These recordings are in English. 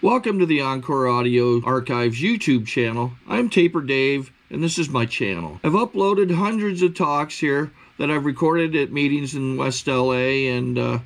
Welcome to the Encore Audio Archives YouTube channel. I'm Taper Dave, and this is my channel. I've uploaded hundreds of talks here that I've recorded at meetings in West LA, and I've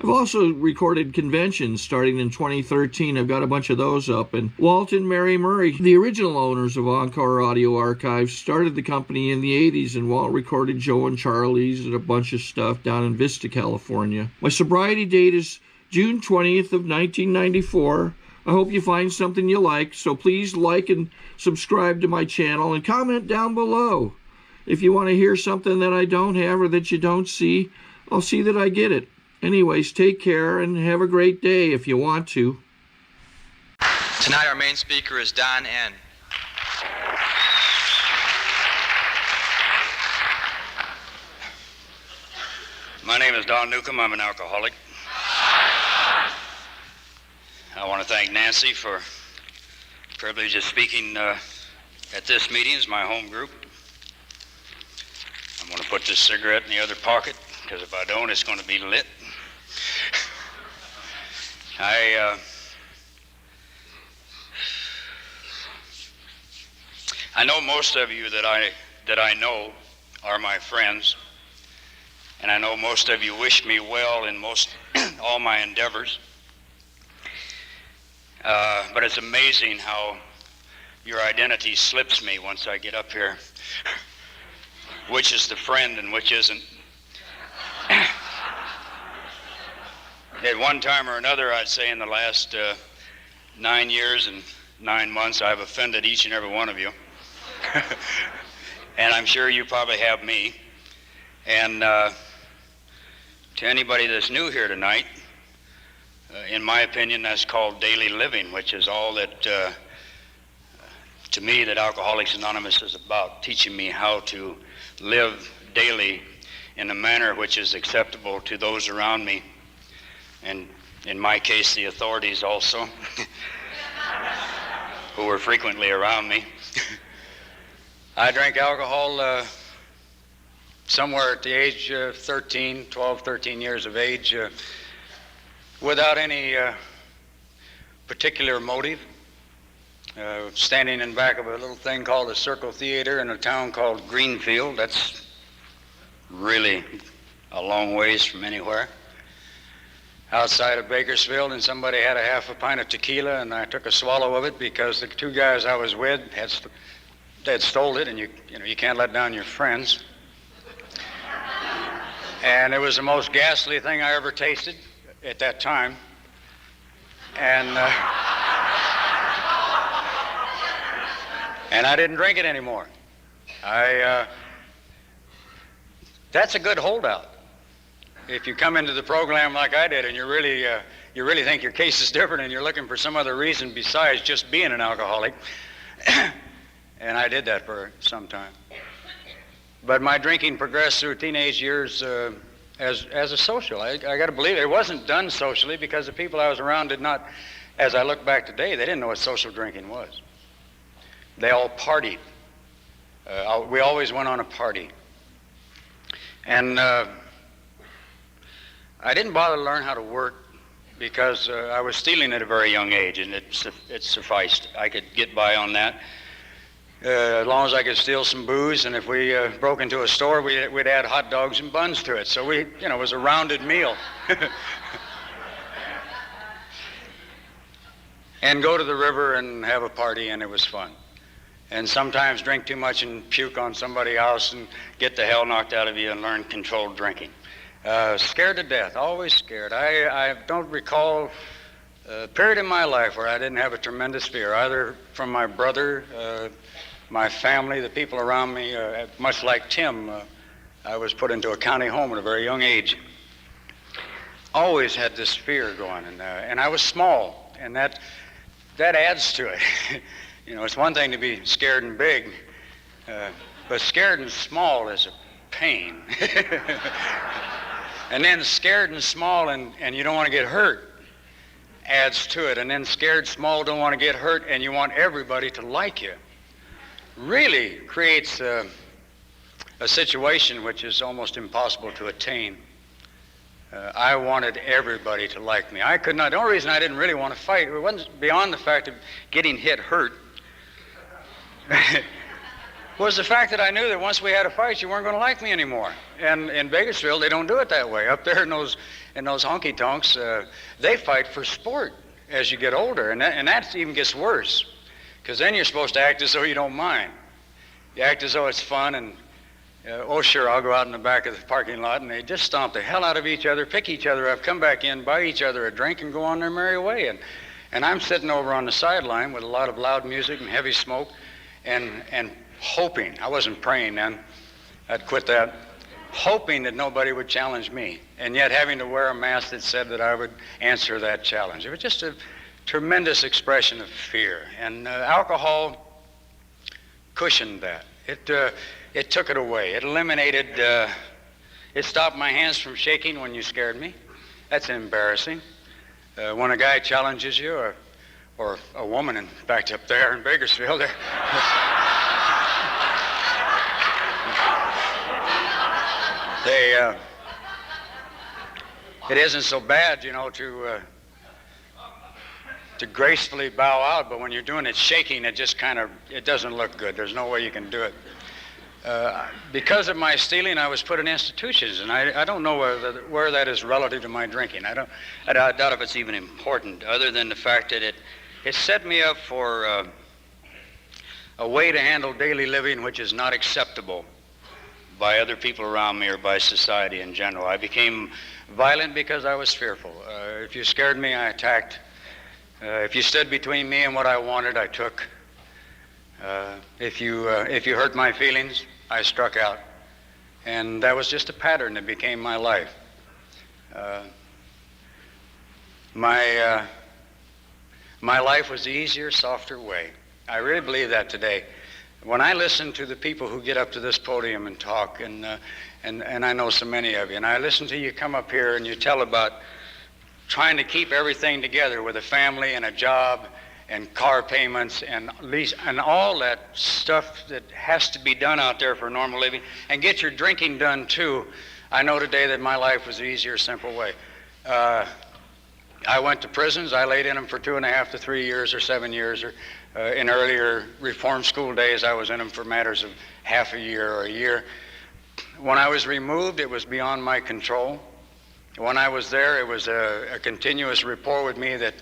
also recorded conventions starting in 2013. I've got a bunch of those up. And Walt and Mary Murray, the original owners of Encore Audio Archives, started the company in the 80s, and Walt recorded Joe and Charlie's and a bunch of stuff down in Vista, California. My sobriety date is June 20th of 1994. I hope you find something you like, so please like and subscribe to my channel and comment down below. If you want to hear something that I don't have or that you don't see, I'll see that I get it. Anyways, take care and have a great day if you want to. Tonight our main speaker is Don N. My name is Don Newcomb. I'm an alcoholic. I want to thank Nancy for the privilege of speaking at this meeting. It's my home group. I'm going to put this cigarette in the other pocket, because if I don't, it's going to be lit. I know most of you that I know are my friends, and I know most of you wish me well in all my endeavors. But it's amazing how your identity slips me once I get up here. Which is the friend and which isn't. At one time or another, I'd say in the last 9 years and 9 months, I've offended each and every one of you. And I'm sure you probably have me. And to anybody that's new here tonight, in my opinion, that's called daily living, which is all that, to me, that Alcoholics Anonymous is about, teaching me how to live daily in a manner which is acceptable to those around me, and in my case, the authorities also, who were frequently around me. I drank alcohol somewhere at the age of 12, 13 years of age, without any particular motive. Standing in back of a little thing called the Circle Theater in a town called Greenfield. That's really a long ways from anywhere. Outside of Bakersfield, and somebody had a half a pint of tequila, and I took a swallow of it because the two guys I was with had stole it, and you can't let down your friends. And it was the most ghastly thing I ever tasted at that time. And I didn't drink it anymore. That's a good holdout. If you come into the program like I did and you really think your case is different and you're looking for some other reason besides just being an alcoholic, and I did that for some time. But my drinking progressed through teenage years as a social. I got to believe it wasn't done socially, because the people I was around did not, as I look back today, they didn't know what social drinking was. They all partied. We always went on a party. And I didn't bother to learn how to work, because I was stealing at a very young age, and it sufficed. I could get by on that. As long as I could steal some booze, and if we broke into a store, we'd add hot dogs and buns to it. So it was a rounded meal. And go to the river and have a party, and it was fun. And sometimes drink too much and puke on somebody else and get the hell knocked out of you and learn controlled drinking. Scared to death, always scared. I don't recall a period in my life where I didn't have a tremendous fear, either from my brother, my family, the people around me. Much like Tim, I was put into a county home at a very young age. Always had this fear going, and I was small, and that adds to it. It's one thing to be scared and big, but scared and small is a pain. And then scared and small and you don't want to get hurt adds to it. And then scared, small, don't want to get hurt, and you want everybody to like you. Really creates a situation which is almost impossible to attain. I wanted everybody to like me. I could not. The only reason I didn't really want to fight, it wasn't beyond the fact of getting hurt, was the fact that I knew that once we had a fight, you weren't going to like me anymore. And in Bakersfield, they don't do it that way. Up there in those honky-tonks, they fight for sport as you get older, and that even gets worse, because then you're supposed to act as though you don't mind. You act as though it's fun, and oh sure, I'll go out in the back of the parking lot, and they just stomp the hell out of each other, pick each other up, come back in, buy each other a drink, and go on their merry way. And I'm sitting over on the sideline with a lot of loud music and heavy smoke, and hoping, I wasn't praying then, I'd quit that, hoping that nobody would challenge me, and yet having to wear a mask that said that I would answer that challenge. It was just a tremendous expression of fear, and alcohol cushioned that. It took it away. It eliminated, it stopped my hands from shaking when you scared me. That's embarrassing. When a guy challenges you, or a woman, in fact, up there in Bakersfield, it isn't so bad, you know, to gracefully bow out, but when you're doing it shaking, it just it doesn't look good. There's no way you can do it. Because of my stealing, I was put in institutions, and I don't know where that is relative to my drinking. I doubt if it's even important, other than the fact that it set me up for a way to handle daily living which is not acceptable by other people around me or by society in general. I became violent because I was fearful. If you scared me, I attacked. If you stood between me and what I wanted, I took. If you hurt my feelings, I struck out. And that was just a pattern that became my life. My life was the easier, softer way. I really believe that today. When I listen to the people who get up to this podium and talk, and I know so many of you, and I listen to you come up here and you tell about trying to keep everything together with a family and a job and car payments and lease and all that stuff that has to be done out there for normal living, and get your drinking done too. I know today that my life was the easier, simple way. I went to prisons. I laid in them for 2.5 to 3 years or 7 years, or in earlier reform school days, I was in them for matters of half a year or a year. When I was removed, it was beyond my control. When I was there, it was a continuous rapport with me that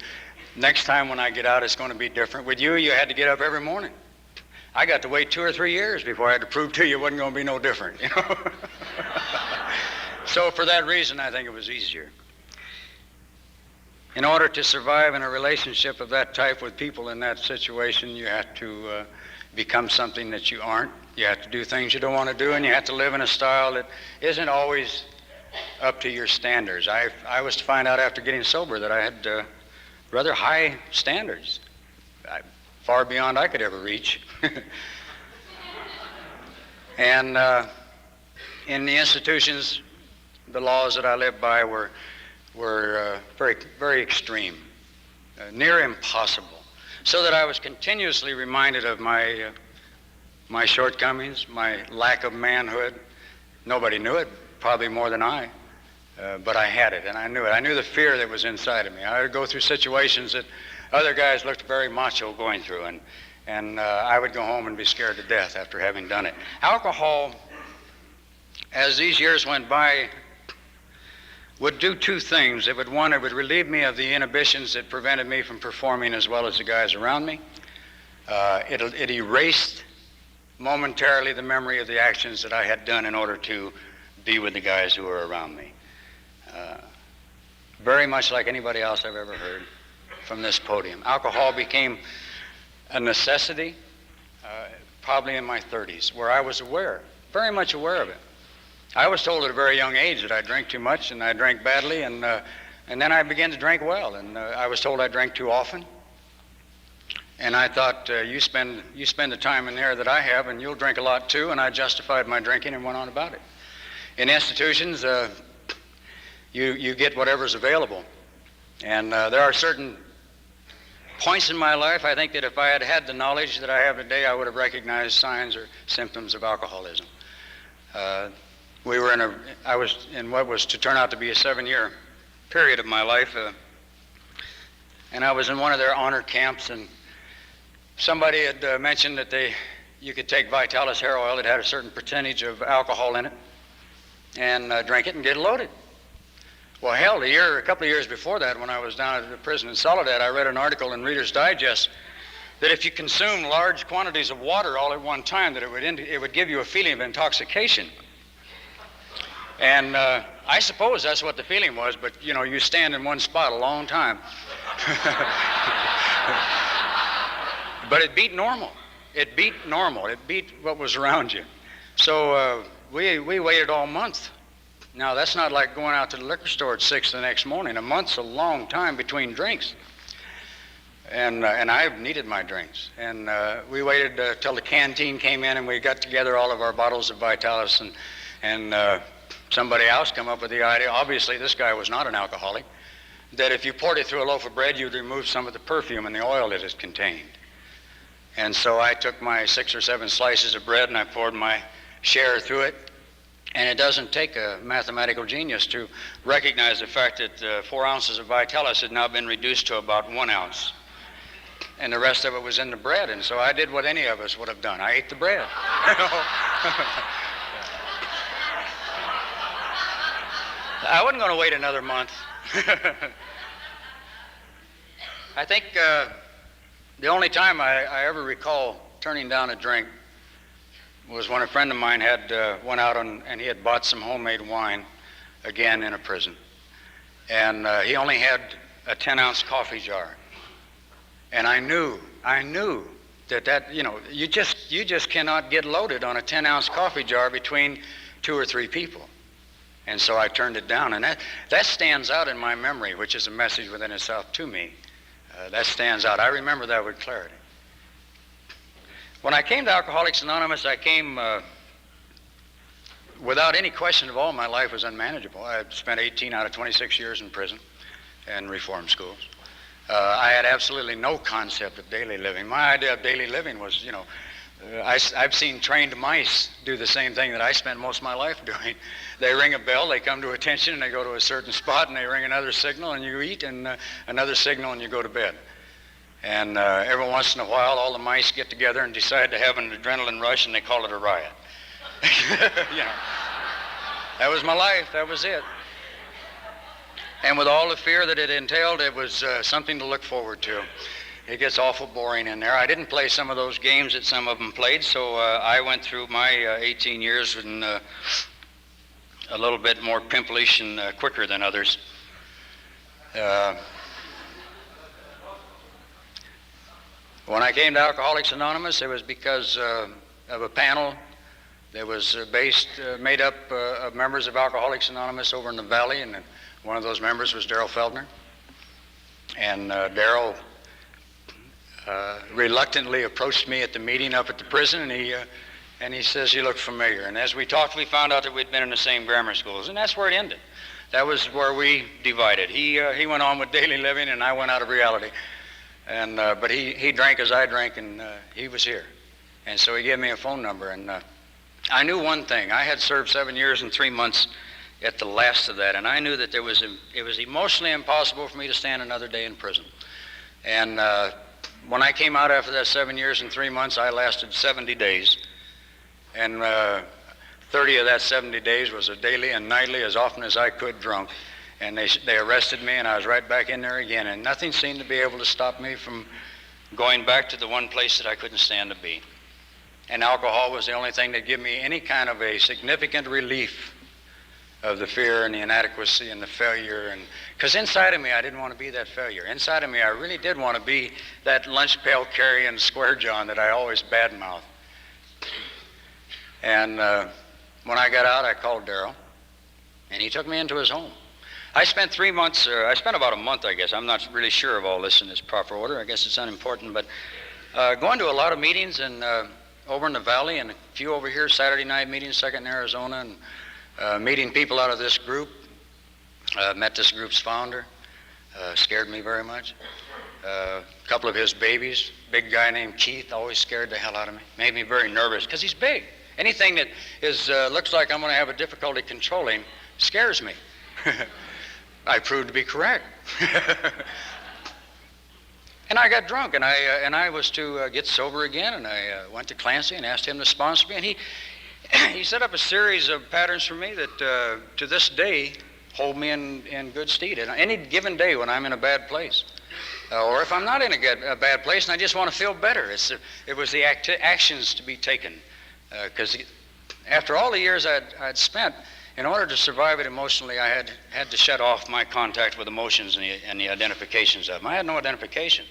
next time when I get out, it's going to be different. With you, you had to get up every morning. I got to wait 2 or 3 years before I had to prove to you it wasn't going to be no different, you know. So for that reason, I think it was easier. In order to survive in a relationship of that type with people in that situation, you have to become something that you aren't. You have to do things you don't want to do, and you have to live in a style that isn't always up to your standards. I was to find out after getting sober that I had rather high standards, far beyond I could ever reach. And in the institutions, the laws that I lived by were very, very extreme, near impossible, so that I was continuously reminded of my shortcomings, my lack of manhood. Nobody knew it, probably more than I, but I had it, and I knew it. I knew the fear that was inside of me. I would go through situations that other guys looked very macho going through, and I would go home and be scared to death after having done it. Alcohol, as these years went by, would do two things. It would relieve me of the inhibitions that prevented me from performing as well as the guys around me. It erased momentarily the memory of the actions that I had done in order to be with the guys who were around me. Very much like anybody else I've ever heard from this podium. Alcohol became a necessity probably in my 30s, where I was aware, very much aware of it. I was told at a very young age that I drank too much and I drank badly, and then I began to drink well, and I was told I drank too often. And I thought, you spend the time in there that I have, and you'll drink a lot too, and I justified my drinking and went on about it. In institutions, you get whatever's available. And there are certain points in my life, I think, that if I had had the knowledge that I have today, I would have recognized signs or symptoms of alcoholism. I was in what was to turn out to be a 7-year period of my life, and I was in one of their honor camps, and somebody had mentioned that you could take Vitalis hair oil that had a certain percentage of alcohol in it and drink it and get loaded. Well, hell, a couple of years before that, when I was down at the prison in Soledad, I read an article in Reader's Digest that if you consume large quantities of water all at one time, that it would give you a feeling of intoxication. And I suppose that's what the feeling was, but you stand in one spot a long time. But it beat normal. It beat normal. It beat what was around you. So we waited all month. Now, that's not like going out to the liquor store at 6 the next morning. A month's a long time between drinks. And I needed my drinks. And we waited till the canteen came in, and we got together all of our bottles of Vitalis, and somebody else come up with the idea, obviously this guy was not an alcoholic, that if you poured it through a loaf of bread, you'd remove some of the perfume and the oil that it contained. And so I took my 6 or 7 slices of bread and I poured my share through it. And it doesn't take a mathematical genius to recognize the fact that 4 ounces of Vitalis had now been reduced to about 1 ounce. And the rest of it was in the bread. And so I did what any of us would have done. I ate the bread. I wasn't going to wait another month. I think the only time I ever recall turning down a drink was when a friend of mine had went out and he had bought some homemade wine, again in a prison. And he only had a 10-ounce coffee jar. And I knew that you just cannot get loaded on a 10-ounce coffee jar between 2 or 3 people. And so I turned it down, and that stands out in my memory, which is a message within itself to me. That stands out. I remember that with clarity. When I came to Alcoholics Anonymous, I came without any question of all. My life was unmanageable. I had spent 18 out of 26 years in prison and reform schools. I had absolutely no concept of daily living. My idea of daily living was, I've seen trained mice do the same thing that I spent most of my life doing. They ring a bell, they come to attention, and they go to a certain spot, and they ring another signal, and you eat, and another signal, and you go to bed. And every once in a while, all the mice get together and decide to have an adrenaline rush, and they call it a riot. That was my life. That was it. And with all the fear that it entailed, it was something to look forward to. It gets awful boring in there. I didn't play some of those games that some of them played, so I went through my 18 years in a little bit more pimplish and quicker than others. When I came to Alcoholics Anonymous, it was because of a panel that was made up of members of Alcoholics Anonymous over in the Valley, and one of those members was Darrell Feldner. And Darrell reluctantly approached me at the meeting up at the prison, and he says, "You look familiar." And as we talked, we found out that we'd been in the same grammar schools, and that's where it ended. That was where we divided. He went on with daily living, and I went out of reality. And but he drank as I drank, and he was here. And so he gave me a phone number, and I knew one thing. I had served 7 years and 3 months at the last of that, and I knew that it was emotionally impossible for me to stand another day in prison. And when I came out after that 7 years and 3 months, I lasted 70 days. And 30 of that 70 days was a daily and nightly, as often as I could, drunk. And they arrested me, and I was right back in there again. And nothing seemed to be able to stop me from going back to the one place that I couldn't stand to be. And alcohol was the only thing that gave me any kind of a significant relief of the fear and the inadequacy and the failure. And because inside of me, I didn't want to be that failure. Inside of me, I really did want to be that lunch pail carrying square John that I always badmouthed. And when I got out, I called Darrell, and he took me into his home. I spent 3 months, I spent about a month, I guess. I'm not really sure of all this in its proper order. I guess it's unimportant, but going to a lot of meetings and over in the Valley, and a few over here, Saturday night meetings, second in Arizona, and meeting people out of this group. Met this group's founder. Scared me very much. A couple of his babies, big guy named Keith, always scared the hell out of me. Made me very nervous, because he's big. Anything that is looks like I'm going to have a difficulty controlling scares me. I proved to be correct. And I got drunk, and I was to get sober again, and I went to Clancy and asked him to sponsor me, and he set up a series of patterns for me that to this day hold me in good stead. And any given day when I'm in a bad place, or if I'm not in a bad place and I just want to feel better, it was the actions to be taken. Because after all the years I'd spent, in order to survive it emotionally, I had to shut off my contact with emotions and the identifications of them. I had no identification.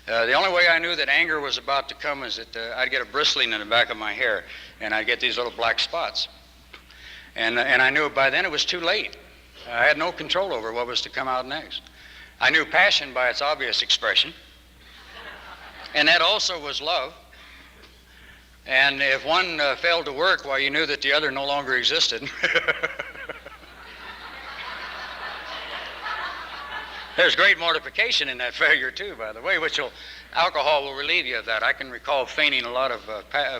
The only way I knew that anger was about to come is that I'd get a bristling in the back of my hair, and I'd get these little black spots. And I knew by then it was too late. I had no control over what was to come out next. I knew passion by its obvious expression, and that also was love. And if one failed to work, well, you knew that the other no longer existed. There's great mortification in that failure, too, by the way, alcohol will relieve you of that. I can recall feigning a lot of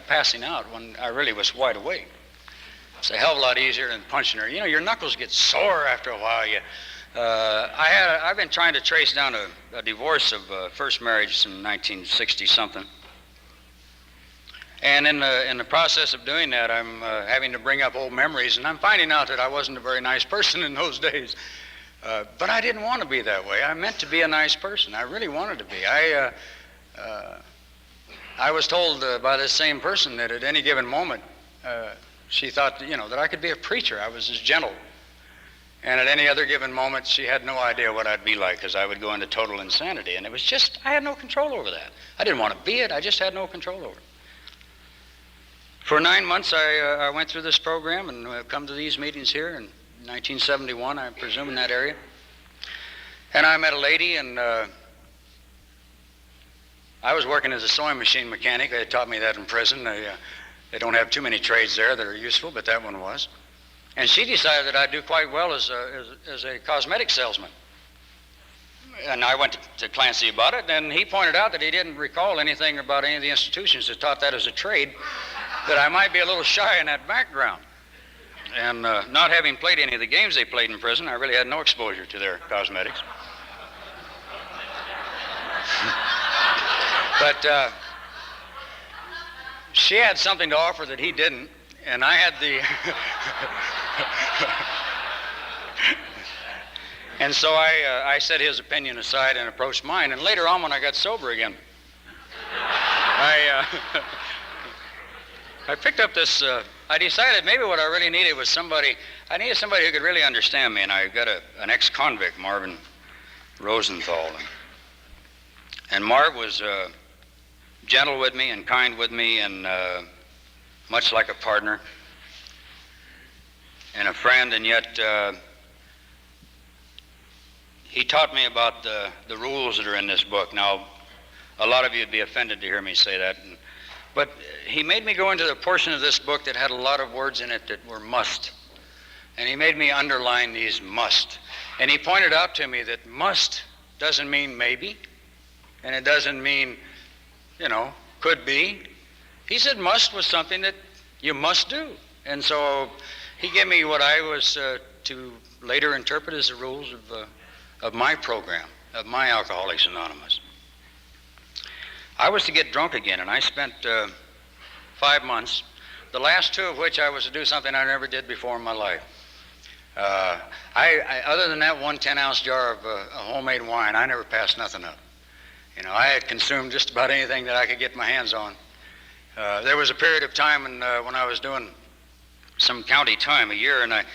passing out when I really was wide awake. It's a hell of a lot easier than punching her. You know, your knuckles get sore after a while. I've been trying to trace down a divorce of first marriage in 1960-something. And in the process of doing that, I'm having to bring up old memories, and I'm finding out that I wasn't a very nice person in those days. But I didn't want to be that way. I meant to be a nice person. I really wanted to be. I was told by this same person that at any given moment, she thought that I could be a preacher. I was as gentle. And at any other given moment, she had no idea what I'd be like, because I would go into total insanity. And it was just, I had no control over that. I didn't want to be it. I just had no control over it. For 9 months, I went through this program and come to these meetings here in 1971, I presume, in that area. And I met a lady, and I was working as a sewing machine mechanic. They taught me that in prison. They don't have too many trades there that are useful, but that one was. And she decided that I'd do quite well as a cosmetic salesman. And I went to Clancy about it, and he pointed out that he didn't recall anything about any of the institutions that taught that as a trade, that I might be a little shy in that background. And not having played any of the games they played in prison, I really had no exposure to their cosmetics. But she had something to offer that he didn't, and I had the... And so I set his opinion aside and approached mine, and later on when I got sober again, I picked up this, I decided maybe what I really needed was I needed somebody who could really understand me, and I got an ex-convict, Marvin Rosenthal. And Marv was gentle with me and kind with me, and much like a partner and a friend, and yet he taught me about the rules that are in this book. Now, a lot of you would be offended to hear me say that, but he made me go into the portion of this book that had a lot of words in it that were must. And he made me underline these must. And he pointed out to me that must doesn't mean maybe, and it doesn't mean, could be. He said must was something that you must do. And so he gave me what I was to later interpret as the rules of my program, of my Alcoholics Anonymous. I was to get drunk again, and I spent 5 months, the last 2 of which I was to do something I never did before in my life. Other than that 1 10-ounce jar of homemade wine, I never passed nothing up. I had consumed just about anything that I could get my hands on. There was a period of time when I was doing some county time, a year, and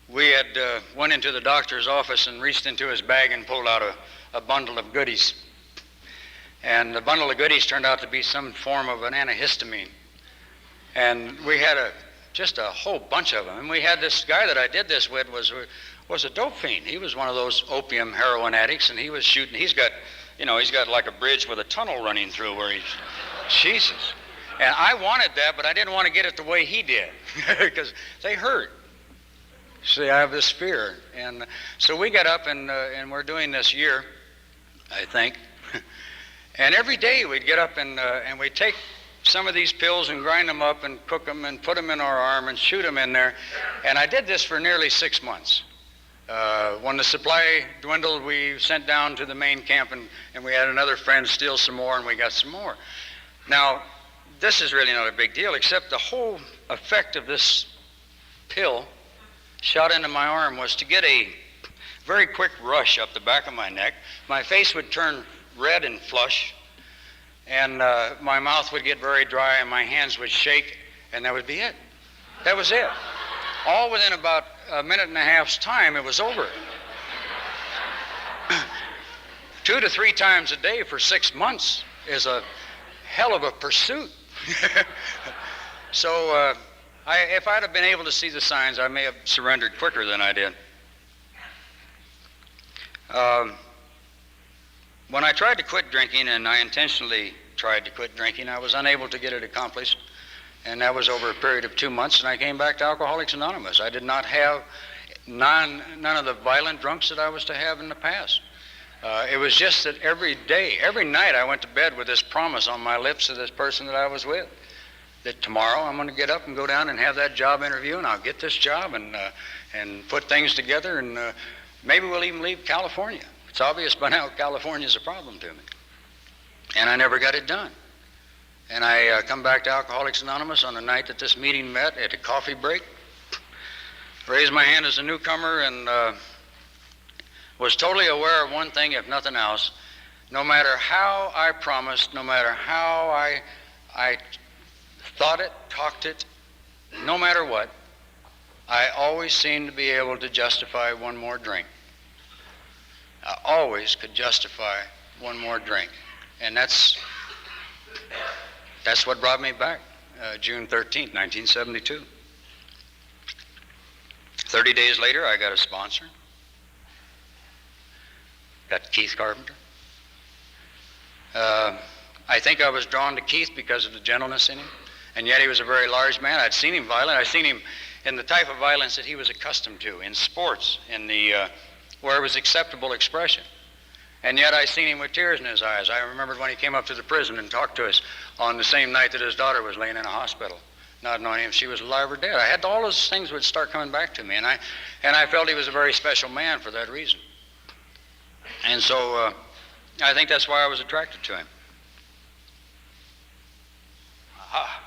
we had went into the doctor's office and reached into his bag and pulled out a bundle of goodies. And the bundle of goodies turned out to be some form of an antihistamine. And we had just a whole bunch of them. And we had this guy that I did this with was a dope fiend. He was one of those opium heroin addicts, and he was shooting. He's got like a bridge with a tunnel running through where Jesus. And I wanted that, but I didn't want to get it the way he did, because they hurt. See, I have this fear. And so we got up, and we're doing this year, I think. And every day we'd get up and we'd take some of these pills and grind them up and cook them and put them in our arm and shoot them in there. And I did this for nearly 6 months. When the supply dwindled, we sent down to the main camp, and we had another friend steal some more, and we got some more. Now, this is really not a big deal, except the whole effect of this pill shot into my arm was to get a very quick rush up the back of my neck. My face would turn red and flush, and my mouth would get very dry, and my hands would shake, and that would be it. That was it. All within about a minute and a half's time, it was over. 2 to 3 times a day for 6 months is a hell of a pursuit. So if I'd have been able to see the signs, I may have surrendered quicker than I did. When I tried to quit drinking, and I intentionally tried to quit drinking, I was unable to get it accomplished, and that was over a period of 2 months, and I came back to Alcoholics Anonymous. I did not have none of the violent drunks that I was to have in the past. It was just that every day, every night, I went to bed with this promise on my lips to this person that I was with, that tomorrow I'm going to get up and go down and have that job interview, and I'll get this job and put things together, and maybe we'll even leave California. It's obvious by now California's a problem to me. And I never got it done. And I come back to Alcoholics Anonymous on the night that this meeting met at a coffee break, raised my hand as a newcomer, and was totally aware of one thing, if nothing else. No matter how I promised, no matter how I thought it, talked it, no matter what, I always seemed to be able to justify one more drink. I always could justify one more drink. And that's what brought me back, June 13th, 1972. 30 days later, I got a sponsor. Got Keith Carpenter. I think I was drawn to Keith because of the gentleness in him, and yet he was a very large man. I'd seen him violent. I'd seen him in the type of violence that he was accustomed to, in sports, in the where it was acceptable expression. And yet I seen him with tears in his eyes. I remembered when he came up to the prison and talked to us on the same night that his daughter was laying in a hospital, not knowing if she was alive or dead. I had all those things would start coming back to me, and I felt he was a very special man for that reason. And so I think that's why I was attracted to him. Aha.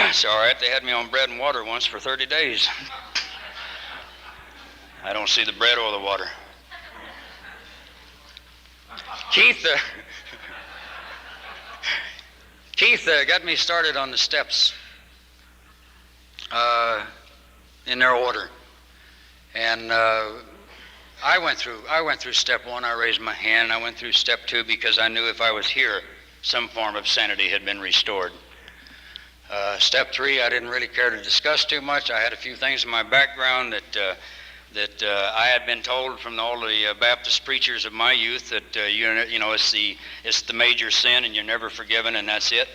It's all right. They had me on bread and water once for 30 days. I don't see the bread or the water. Keith got me started on the steps in their order, and I went through step 1. I raised my hand. I went through step 2 because I knew if I was here, some form of sanity had been restored. Step 3, I didn't really care to discuss too much. I had a few things in my background that I had been told from all the Baptist preachers of my youth that it's the major sin and you're never forgiven and that's it.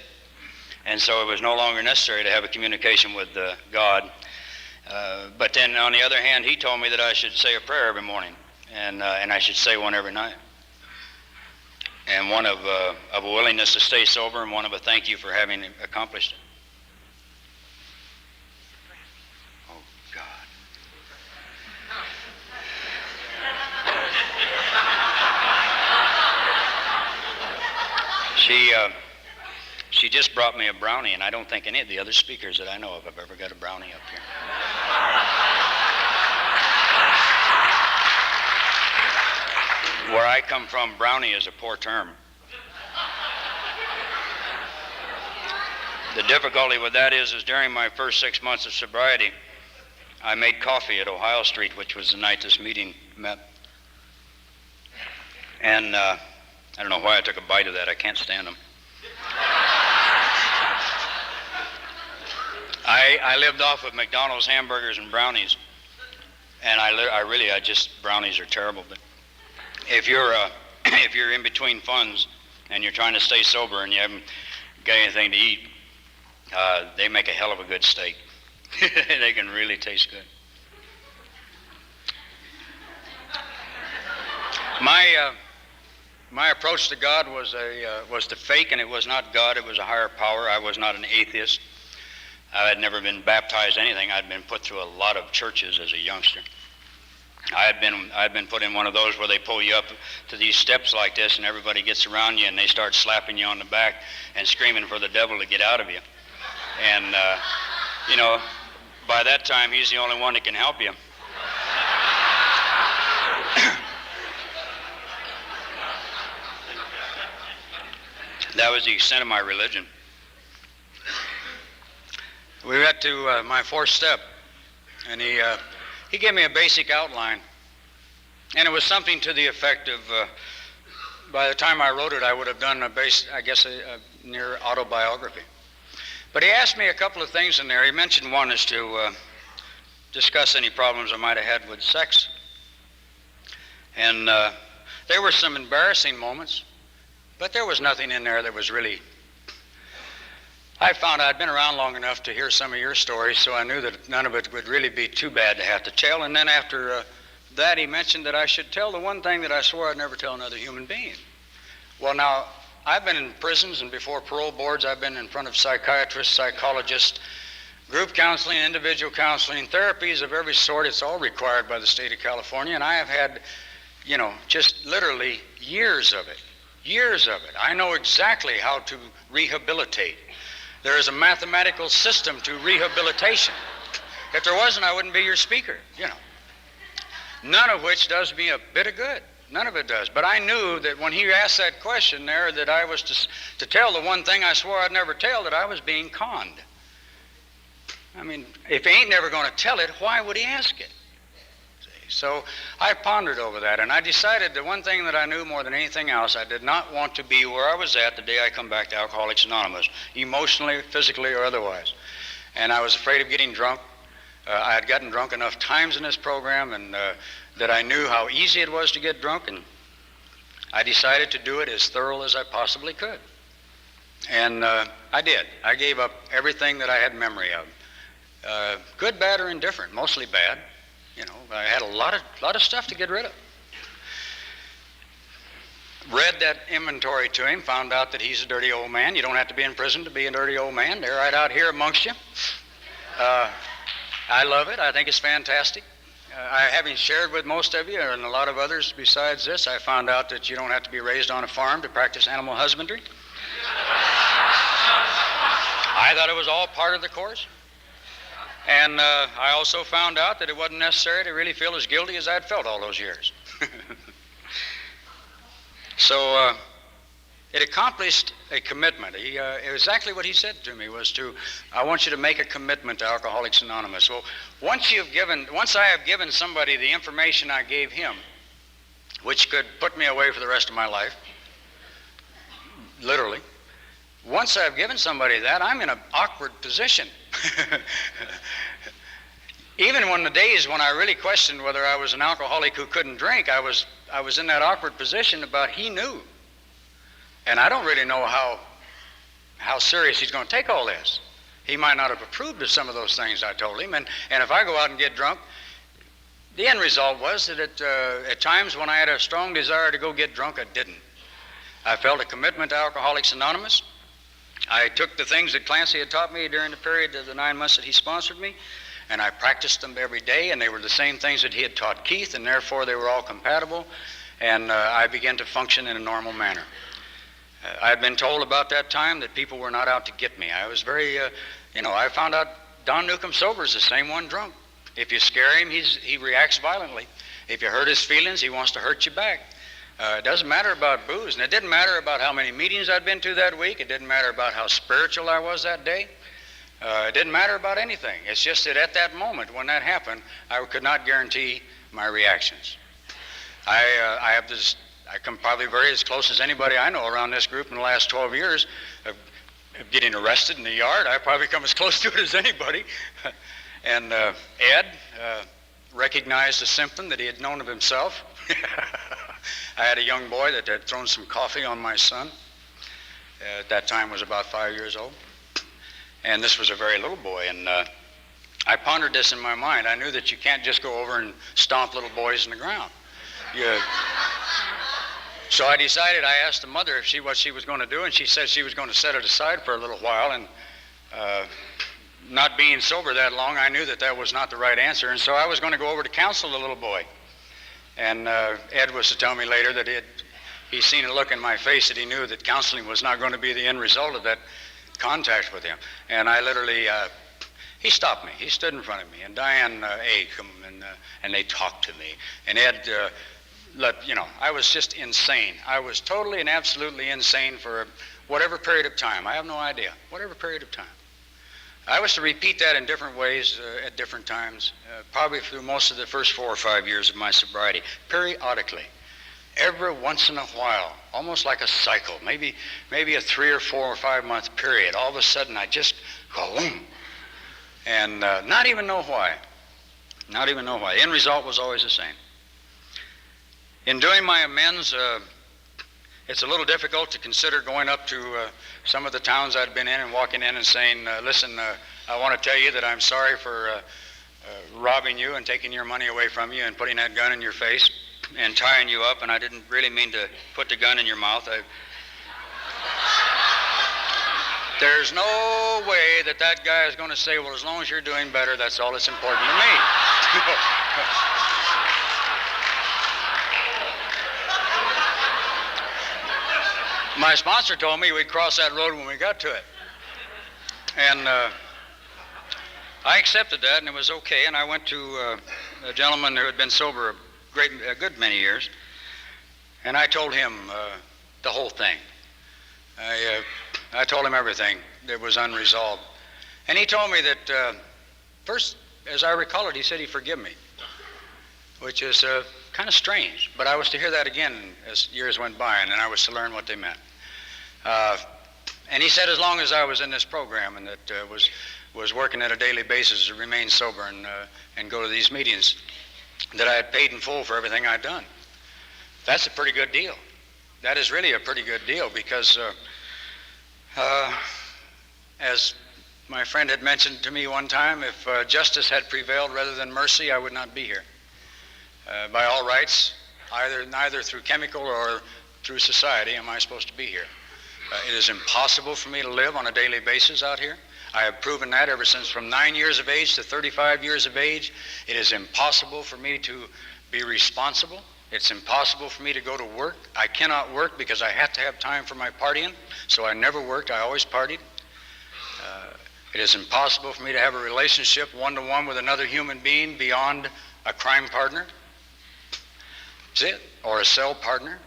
And so it was no longer necessary to have a communication with God. But then on the other hand, he told me that I should say a prayer every morning, and I should say one every night. And one of a willingness to stay sober, and one of a thank you for having accomplished it. Oh, God. She just brought me a brownie, and I don't think any of the other speakers that I know of have ever got a brownie up here. Where I come from, brownie is a poor term. The difficulty with that is during my first 6 months of sobriety, I made coffee at Ohio Street, which was the night this meeting met. And I don't know why I took a bite of that. I can't stand them. I lived off of McDonald's hamburgers and brownies, and brownies are terrible. But if you're in between funds and you're trying to stay sober and you haven't got anything to eat, they make a hell of a good steak. They can really taste good. My approach to God was to fake, and it was not God, it was a higher power. I was not an atheist. I had never been baptized anything. I'd been put through a lot of churches as a youngster. I had been put in one of those where they pull you up to these steps like this, and everybody gets around you, and they start slapping you on the back and screaming for the devil to get out of you. And, by that time, he's the only one that can help you. That was the extent of my religion. We got to my fourth step, and he gave me a basic outline, and it was something to the effect of, by the time I wrote it, I would have done a near autobiography. But he asked me a couple of things in there. He mentioned one is to discuss any problems I might have had with sex. And there were some embarrassing moments, but there was nothing in there that was really... I found I'd been around long enough to hear some of your stories, so I knew that none of it would really be too bad to have to tell. And then after that, he mentioned that I should tell the one thing that I swore I'd never tell another human being. Well, now, I've been in prisons and before parole boards. I've been in front of psychiatrists, psychologists, group counseling, individual counseling, therapies of every sort. It's all required by the state of California, and I have had, just literally years of it. Years of it. I know exactly how to rehabilitate. There is a mathematical system to rehabilitation. If there wasn't, I wouldn't be your speaker, None of which does me a bit of good. None of it does. But I knew that when he asked that question there, that I was to tell the one thing I swore I'd never tell, that I was being conned. I mean, if he ain't never going to tell it, why would he ask it? So I pondered over that, and I decided the one thing that I knew more than anything else, I did not want to be where I was at the day I come back to Alcoholics Anonymous, emotionally, physically, or otherwise. And I was afraid of getting drunk. I had gotten drunk enough times in this program, and that I knew how easy it was to get drunk, and I decided to do it as thorough as I possibly could. And I did. I gave up everything that I had memory of. Good, bad, or indifferent, mostly bad. I had a lot of stuff to get rid of. Read that inventory to him, found out that he's a dirty old man. You don't have to be in prison to be a dirty old man. They're right out here amongst you. I love it. I think it's fantastic. Having shared with most of you and a lot of others besides this, I found out that you don't have to be raised on a farm to practice animal husbandry. I thought it was all part of the course. And I also found out that it wasn't necessary to really feel as guilty as I'd felt all those years. So it accomplished a commitment. Exactly what he said to me was I want you to make a commitment to Alcoholics Anonymous. Well, once I have given somebody the information I gave him, which could put me away for the rest of my life, literally, once I've given somebody that, I'm in an awkward position. Even when the days when I really questioned whether I was an alcoholic who couldn't drink, I was in that awkward position about he knew. And I don't really know how serious he's going to take all this. He might not have approved of some of those things I told him. And if I go out and get drunk, the end result was that at times when I had a strong desire to go get drunk, I didn't. I felt a commitment to Alcoholics Anonymous. I took the things that Clancy had taught me during the period of the 9 months that he sponsored me, and I practiced them every day, and they were the same things that he had taught Keith, and therefore they were all compatible, and I began to function in a normal manner. I had been told about that time that people were not out to get me. I was very, I found out Don Newcomb sober is the same one drunk. If you scare him, he reacts violently. If you hurt his feelings, he wants to hurt you back. It doesn't matter about booze, and it didn't matter about how many meetings I'd been to that week. It didn't matter about how spiritual I was that day. It didn't matter about anything. It's just that at that moment when that happened, I could not guarantee my reactions. I come probably very as close as anybody I know around this group in the last 12 years of getting arrested in the yard. I probably come as close to it as anybody. And Ed recognized a symptom that he had known of himself. I had a young boy that had thrown some coffee on my son. At that time was about 5 years old. And this was a very little boy. And I pondered this in my mind. I knew that you can't just go over and stomp little boys in the ground. So I decided, I asked the mother if what she was going to do, and she said she was going to set it aside for a little while. And not being sober that long, I knew that that was not the right answer. And so I was going to go over to counsel the little boy. And Ed was to tell me later that he'd seen a look in my face that he knew that counseling was not going to be the end result of that contact with him. And I literally, he stopped me. He stood in front of me. And Diane come and they talked to me. And Ed, I was just insane. I was totally and absolutely insane for whatever period of time. I have no idea. Whatever period of time. I was to repeat that in different ways at different times, probably through most of the first 4 or 5 years of my sobriety, periodically. Every once in a while, almost like a cycle, maybe a 3 or 4 or 5 month period, all of a sudden I just go, boom, and not even know why. Not even know why. The end result was always the same. In doing my amends, it's a little difficult to consider going up to some of the towns I'd been in and walking in and saying, listen, I want to tell you that I'm sorry for robbing you and taking your money away from you and putting that gun in your face and tying you up, and I didn't really mean to put the gun in your mouth. There's no way that guy is going to say, well, as long as you're doing better, that's all that's important to me. My sponsor told me we'd cross that road when we got to it. And I accepted that, and it was okay. And I went to a gentleman who had been sober a good many years, and I told him the whole thing. I told him everything that was unresolved. And he told me that, first, as I recall it, he said he'd forgive me, which is kind of strange. But I was to hear that again as years went by, and then I was to learn what they meant. And he said as long as I was in this program and that was working at a daily basis to remain sober and go to these meetings, that I had paid in full for everything I'd done. That's a pretty good deal. That is really a pretty good deal because as my friend had mentioned to me one time, if justice had prevailed rather than mercy, I would not be here. By all rights, neither through chemical or through society am I supposed to be here. It is impossible for me to live on a daily basis out here. I have proven that ever since from 9 years of age to 35 years of age. It is impossible for me to be responsible. It's impossible for me to go to work. I cannot work because I have to have time for my partying, so I never worked. I always partied. It is impossible for me to have a relationship one-to-one with another human being beyond a crime partner. That's it. Or a cell partner.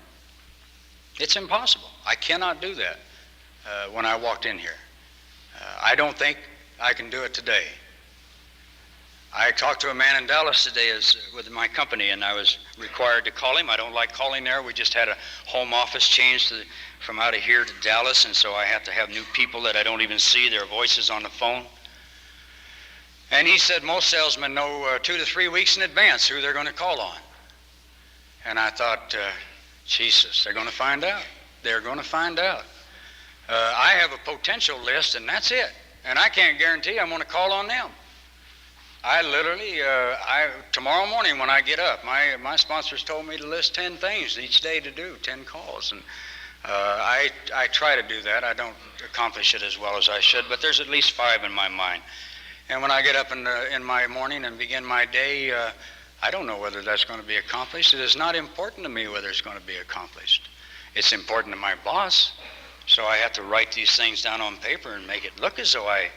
It's impossible. I cannot do that when I walked in here. I don't think I can do it today. I talked to a man in Dallas today with my company, and I was required to call him. I don't like calling there. We just had a home office change from out of here to Dallas, and so I have to have new people that I don't even see their voices on the phone. And he said most salesmen know 2 to 3 weeks in advance who they're going to call on. And I thought, Jesus, they're going to find out. They're going to find out. I have a potential list, and that's it. And I can't guarantee I'm going to call on them. I literally, tomorrow morning when I get up, my sponsors told me to list 10 things each day to do, 10 calls. And I try to do that. I don't accomplish it as well as I should, but there's at least 5 in my mind. And when I get up in my morning and begin my day, I don't know whether that's going to be accomplished. It is not important to me whether it's going to be accomplished. It's important to my boss. So I have to write these things down on paper and make it look as though I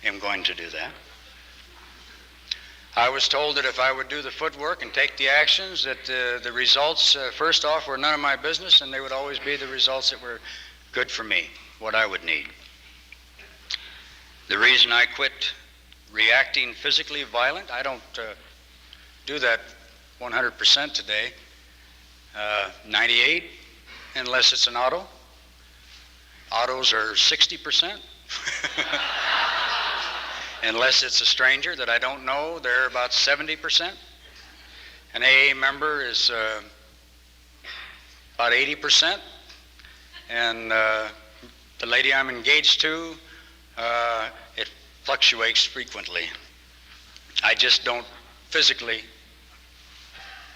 am going to do that. I was told that if I would do the footwork and take the actions, that the results, first off, were none of my business, and they would always be the results that were good for me, what I would need. The reason I quit reacting physically violent, I don't do that 100% today. 98, unless it's an auto. Autos are 60%. Unless it's a stranger that I don't know, they're about 70%. An AA member is about 80%. And the lady I'm engaged to, it fluctuates frequently. I just don't physically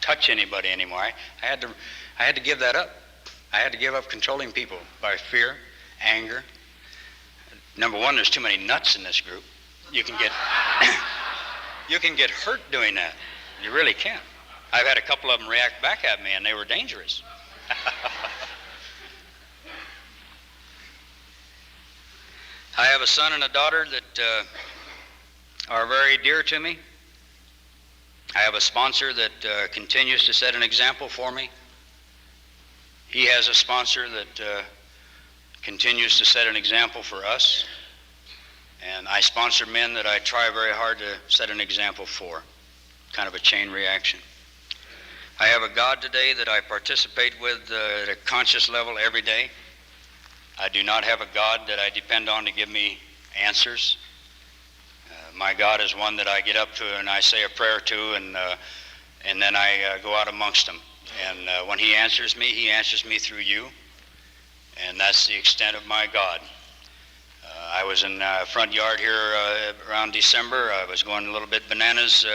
touch anybody anymore. I I had to give that up. I had to give up controlling people by fear, anger. Number one, there's too many nuts in this group. You can get you can get hurt doing that. You really can. I've had a couple of them react back at me, and they were dangerous. I have a son and a daughter that are very dear to me. I have a sponsor that continues to set an example for me. He has a sponsor that continues to set an example for us. And I sponsor men that I try very hard to set an example for. Kind of a chain reaction. I have a God today that I participate with at a conscious level every day. I do not have a God that I depend on to give me answers. My God is one that I get up to and I say a prayer to, and then I go out amongst them. And when he answers me through you. And that's the extent of my God. I was in the front yard here around December. I was going a little bit bananas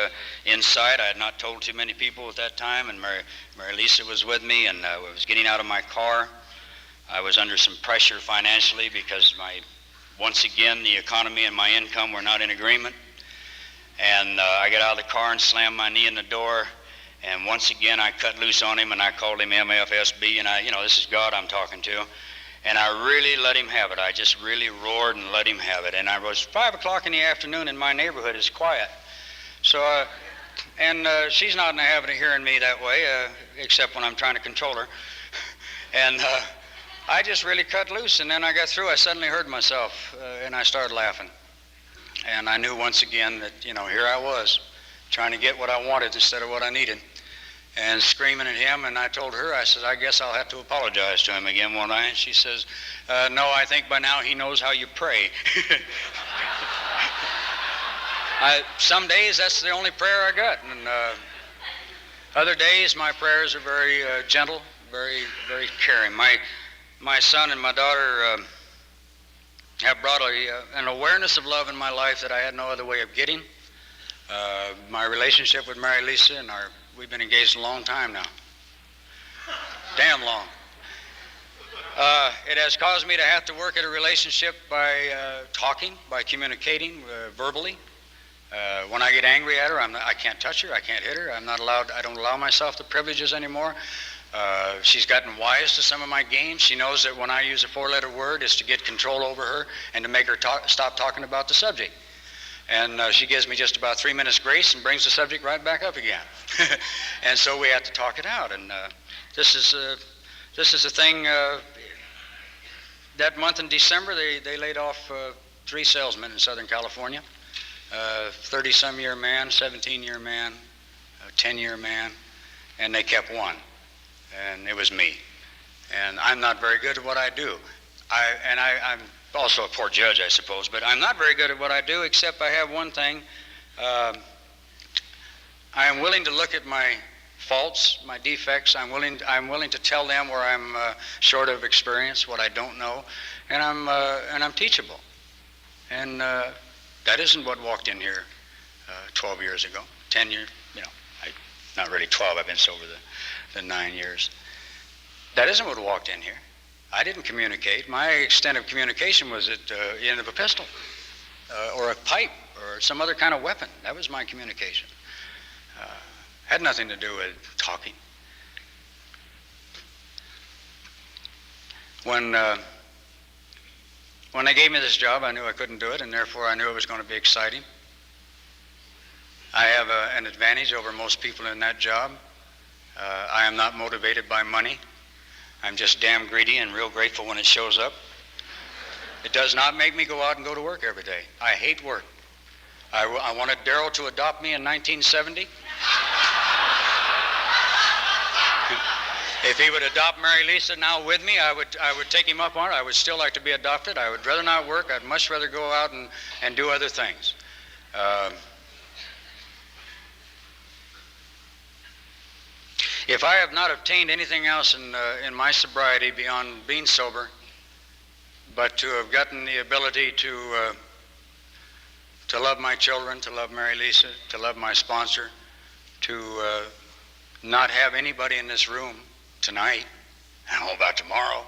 inside. I had not told too many people at that time, and Mary Lisa was with me, and I was getting out of my car. I was under some pressure financially because once again, the economy and my income were not in agreement. And I got out of the car and slammed my knee in the door, and once again I cut loose on him, and I called him MFSB, and this is God I'm talking to. And I really let him have it. I just really roared and let him have it. And I was 5 o'clock in the afternoon, and my neighborhood is quiet. So, she's not in the habit of hearing me that way, except when I'm trying to control her. And I just really cut loose, and then I got through. I suddenly heard myself, and I started laughing. And I knew once again that, here I was, trying to get what I wanted instead of what I needed. And screaming at him, and I told her, I said, I guess I'll have to apologize to him again, won't I? And she says, no, I think by now he knows how you pray. Some days that's the only prayer I got, and other days my prayers are very gentle, very, very caring. My son and my daughter have brought an awareness of love in my life that I had no other way of getting. My relationship with Mary Lisa and we've been engaged a long time now. Damn long. It has caused me to have to work at a relationship by talking, by communicating verbally. When I get angry at her, I can't touch her, I can't hit her. I don't allow myself the privileges anymore. She's gotten wise to some of my games. She knows that when I use a 4-letter word, it's to get control over her and to make her stop talking about the subject. And she gives me just about 3 minutes grace and brings the subject right back up again. And so we have to talk it out. And this is a thing. That month in December, they laid off 3 salesmen in Southern California. 30-some-year man, 17-year man, a 10-year man, and they kept one. And it was me. And I'm not very good at what I do. I'm also a poor judge, I suppose, but I'm not very good at what I do, except I have one thing. I am willing to look at my faults, my defects. I'm willing to tell them where I'm short of experience, what I don't know, and I'm teachable. And that isn't what walked in here 12 years ago, 10 years. Not really 12. I've been sober the 9 years. That isn't what walked in here. I didn't communicate. My extent of communication was at the end of a pistol or a pipe or some other kind of weapon. That was my communication. Had nothing to do with talking. When they gave me this job, I knew I couldn't do it, and therefore I knew it was going to be exciting. I have an advantage over most people in that job. I am not motivated by money. I'm just damn greedy and real grateful when it shows up. It does not make me go out and go to work every day. I hate work. I wanted Darrell to adopt me in 1970. If he would adopt Mary Lisa now with me, I would take him up on it. I would still like to be adopted. I would rather not work. I'd much rather go out and do other things. If I have not obtained anything else in my sobriety beyond being sober, but to have gotten the ability to love my children, to love Mary Lisa, to love my sponsor, to not have anybody in this room tonight. I don't know about tomorrow.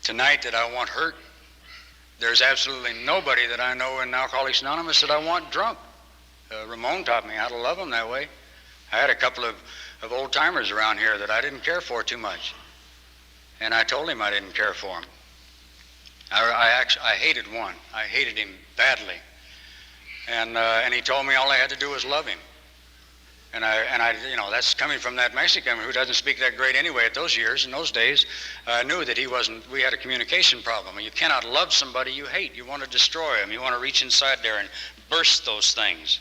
Tonight that I want hurt. There's absolutely nobody that I know in Alcoholics Anonymous that I want drunk. Ramon taught me how to love them that way. I had a couple of old timers around here that I didn't care for too much. And I told him I didn't care for him. I hated one. I hated him badly. And he told me all I had to do was love him. And I, you know, that's coming from that Mexican who doesn't speak that great anyway at those years. In those days, I knew that he wasn't, we had a communication problem. You cannot love somebody you hate. You want to destroy them. You want to reach inside there and burst those things.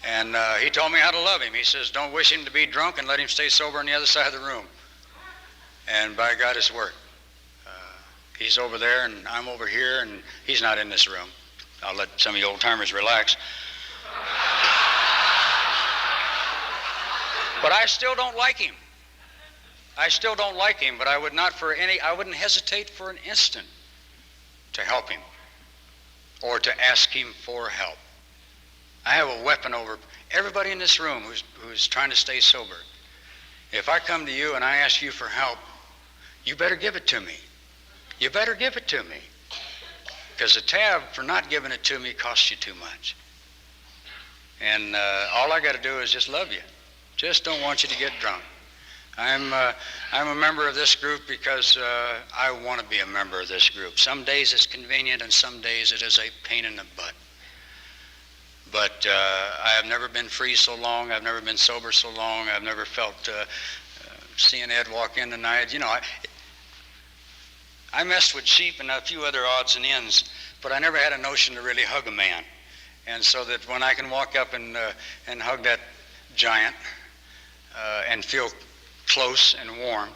And he told me how to love him. He says, don't wish him to be drunk and let him stay sober on the other side of the room. And by God, it's worked. He's over there and I'm over here and he's not in this room. I'll let some of you old timers relax. But I still don't like him. I still don't like him, but I wouldn't hesitate for an instant to help him or to ask him for help. I have a weapon over everybody in this room who's trying to stay sober. If I come to you and I ask you for help, you better give it to me. You better give it to me. Because the tab for not giving it to me costs you too much. And all I got to do is just love you. Just don't want you to get drunk. I'm a member of this group because I want to be a member of this group. Some days it's convenient and some days it is a pain in the butt. But I have never been free so long. I've never been sober so long. I've never felt seeing Ed walk in tonight. You know, I messed with sheep and a few other odds and ends, but I never had a notion to really hug a man. And so that when I can walk up and hug that giant and feel close and warm,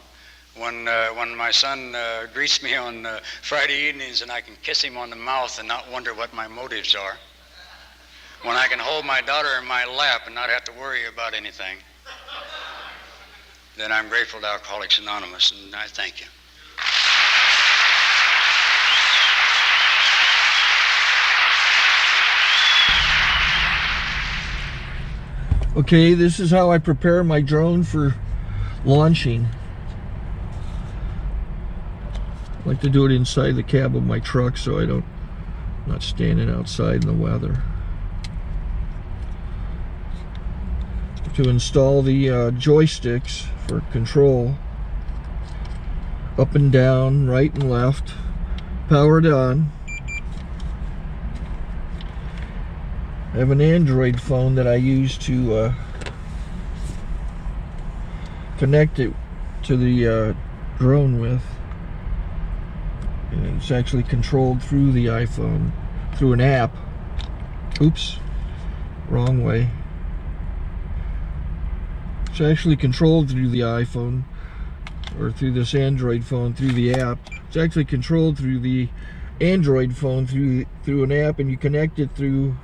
when my son greets me on Friday evenings and I can kiss him on the mouth and not wonder what my motives are, when I can hold my daughter in my lap and not have to worry about anything, then I'm grateful to Alcoholics Anonymous, and I thank you. Okay, this is how I prepare my drone for launching. I like to do it inside the cab of my truck so I'm not standing outside in the weather. To install the joysticks for control, up and down, right and left, powered on. I have an Android phone that I use to connect it to the drone with. And it's actually controlled through the iPhone, through an app. Oops, wrong way. It's actually controlled through the iPhone, or through this Android phone, through the app. It's actually controlled through the Android phone, through an app, and you connect it through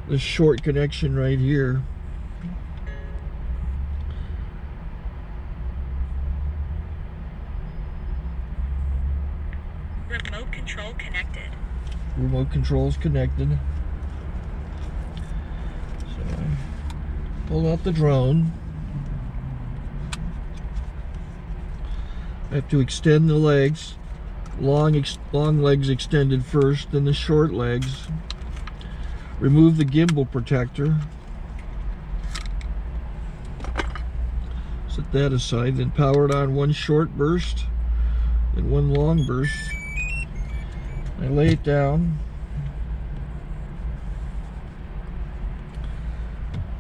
this short connection right here. Remote control connected. Remote control's connected. So I pull out the drone. I have to extend the legs. Long legs extended first, then the short legs. Remove the gimbal protector. Set that aside, then power it on one short burst and one long burst. I lay it down.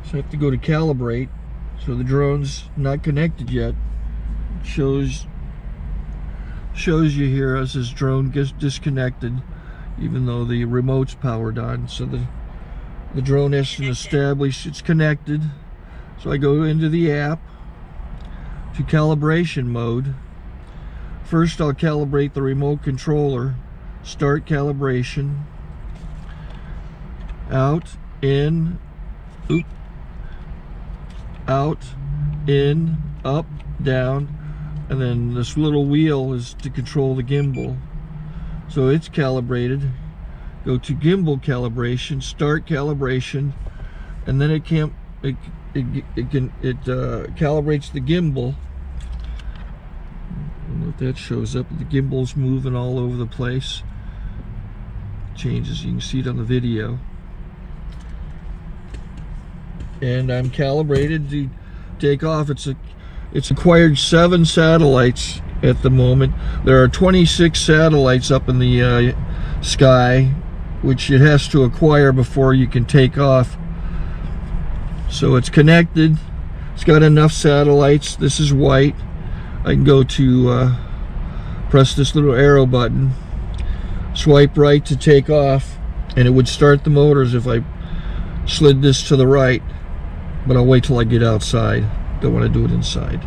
So I have to go to calibrate. So the drone's not connected yet. It shows you here as this drone gets disconnected, even though the remote's powered on. So the drone has to establish it's connected. So I go into the app to calibration mode. First I'll calibrate the remote controller. Start calibration. Out, in, oop, out, in, up, down, and then this little wheel is to control the gimbal. So it's calibrated. Go to gimbal calibration, start calibration, and then it calibrates the gimbal. That shows up. The gimbal's moving all over the place. Changes, you can see it on the video. And I'm calibrated to take off. It's acquired 7 satellites at the moment. There are 26 satellites up in the sky, which it has to acquire before you can take off. So it's connected. It's got enough satellites. This is white. I can go to press this little arrow button, swipe right to take off, and it would start the motors if I slid this to the right, but I'll wait till I get outside. Don't want to do it inside.